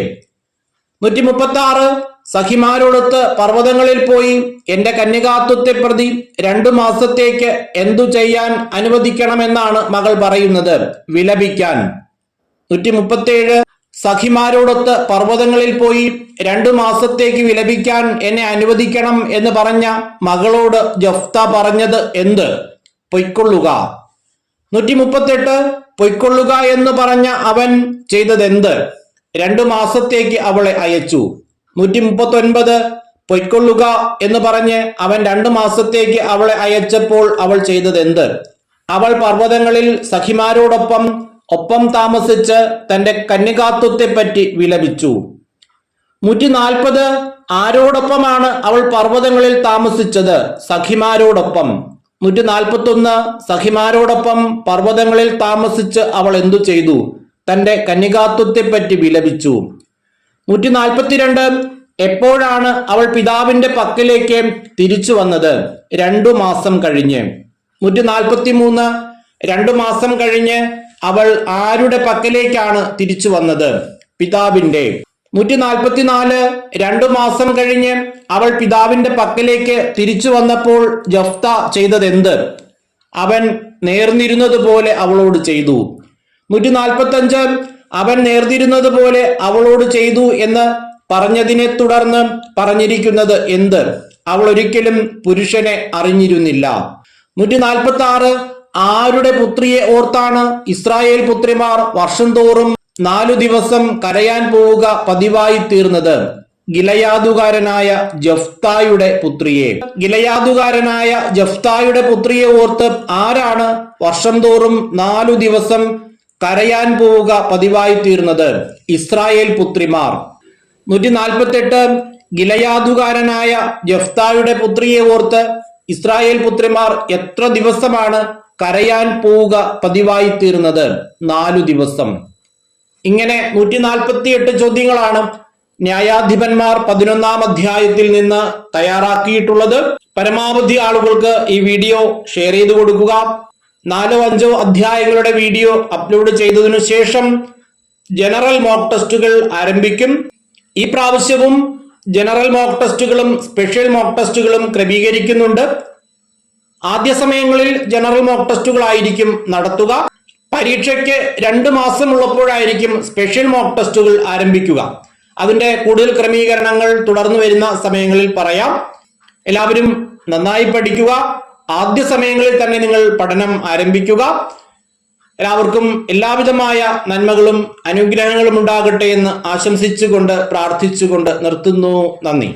136 സഖിമാരോടൊത്ത് പർവ്വതങ്ങളിൽ പോയി എന്റെ കന്യകാത്വത്തെ പ്രതി 2 മാസത്തേക്ക് എന്തു ചെയ്യാൻ അനുവദിക്കണമെന്നാണ് മകൾ പറയുന്നത്? വിലപിക്കാൻ. 137 സഖിമാരോടൊത്ത് പർവ്വതങ്ങളിൽ പോയി 2 മാസത്തേക്ക് വിലപിക്കാൻ എന്നെ അനുവദിക്കണം എന്ന് പറഞ്ഞ മകളോട് ജഫ്ത പറഞ്ഞത് എന്ത്? പൊയ്ക്കൊള്ളുക. 138 പൊയ്ക്കൊള്ളുക എന്ന് പറഞ്ഞ അവൻ ചെയ്തതെന്ത്? 2 മാസത്തേക്ക് അവളെ അയച്ചു. 139 പൊയ്ക്കൊള്ളുക എന്ന് പറഞ്ഞ് അവൻ 2 മാസത്തേക്ക് അവളെ അയച്ചപ്പോൾ അവൾ ചെയ്തതെന്ത്? അവൾ പർവ്വതങ്ങളിൽ സഖിമാരോടൊപ്പം താമസിച്ച് തന്റെ കന്യകാത്വത്തെ പറ്റി വിലപിച്ചു. 140 ആരോടൊപ്പമാണ് അവൾ പർവ്വതങ്ങളിൽ താമസിച്ചത്? സഖിമാരോടൊപ്പം. 141 സഖിമാരോടൊപ്പം പർവ്വതങ്ങളിൽ താമസിച്ച് അവൾ എന്തു ചെയ്തു? തന്റെ കന്യകാത്വത്തെ പറ്റി വിലപിച്ചു. 142 എപ്പോഴാണ് അവൾ പിതാവിന്റെ പക്കലേക്ക് തിരിച്ചു വന്നത്? 2 മാസം കഴിഞ്ഞ്. 143 2 മാസം കഴിഞ്ഞ് അവൾ ആരുടെ പക്കലേക്കാണ് തിരിച്ചു വന്നത്? പിതാവിന്റെ. 144 2 മാസം കഴിഞ്ഞ് അവൾ പിതാവിന്റെ പക്കലേക്ക് തിരിച്ചു വന്നപ്പോൾ ജഫ്ത ചെയ്തതെന്ത്? അവൻ നേർന്നിരുന്നത് പോലെ അവളോട് ചെയ്തു. 145 അവൻ നേർന്നിരുന്നത് പോലെ അവളോട് ചെയ്തു എന്ന് പറഞ്ഞതിനെ തുടർന്ന് പറഞ്ഞിരിക്കുന്നത് എന്ത്? അവൾ ഒരിക്കലും പുരുഷനെ അറിഞ്ഞിരുന്നില്ല. 146 ആരുടെ പുത്രിയെ ഓർത്താണ് ഇസ്രായേൽ പുത്രിമാർ വർഷം തോറും 4 ദിവസം കരയാൻ പോവുക പതിവായി തീർന്നത്? ഗിലയാദുകാരനായ ജഫ്തായുടെ പുത്രിയെ. ഗിലയാദുകാരനായ ജഫ്തായുടെ പുത്രിയെ ഓർത്ത് ആരാണ് വർഷം തോറും 4 ദിവസം കരയാൻ പോവുക പതിവായി തീർന്നത്? ഇസ്രായേൽ പുത്രിമാർ. 148 ഗിലയാദുകാരനായ ജഫ്തായുടെ പുത്രിയെ ഓർത്ത് ഇസ്രായേൽ പുത്രിമാർ എത്ര ദിവസമാണ് കരയാൻ പോവുക പതിവായി തീർന്നത്? 4 ദിവസം. ഇങ്ങനെ 148 ചോദ്യങ്ങളാണ് ന്യായാധിപന്മാർ 11-ാം അധ്യായത്തിൽ നിന്ന് തയ്യാറാക്കിയിട്ടുള്ളത്. പരമാവധി ആളുകൾക്ക് ഈ വീഡിയോ ഷെയർ ചെയ്ത് കൊടുക്കുക. 4-5 അധ്യായങ്ങളുടെ വീഡിയോ അപ്ലോഡ് ചെയ്തതിനു ശേഷം ജനറൽ മോക്ക് ടെസ്റ്റുകൾ ആരംഭിക്കും. ഈ പ്രാവശ്യവും ജനറൽ മോക്ക് ടെസ്റ്റുകളും സ്പെഷ്യൽ മോക്ക് ടെസ്റ്റുകളും ക്രമീകരിക്കുന്നുണ്ട്. ആദ്യ സമയങ്ങളിൽ ജനറൽ മോക്ക് ടെസ്റ്റുകളായിരിക്കും നടത്തുക. പരീക്ഷയ്ക്ക് 2 മാസം ഉള്ളപ്പോഴായിരിക്കും സ്പെഷ്യൽ മോക്ക് ടെസ്റ്റുകൾ ആരംഭിക്കുക. അതിന്റെ കൂടുതൽ ക്രമീകരണങ്ങൾ തുടർന്നു വരുന്ന സമയങ്ങളിൽ പറയാം. എല്ലാവരും നന്നായി പഠിക്കുക. ആദ്യ സമയങ്ങളിൽ തന്നെ നിങ്ങൾ പഠനം ആരംഭിക്കുക. എല്ലാവർക്കും എല്ലാവിധമായ നന്മകളും അനുഗ്രഹങ്ങളും ഉണ്ടാകട്ടെ എന്ന് ആശംസിച്ചുകൊണ്ട് പ്രാർത്ഥിച്ചുകൊണ്ട് നിർത്തുന്നു. നന്ദി.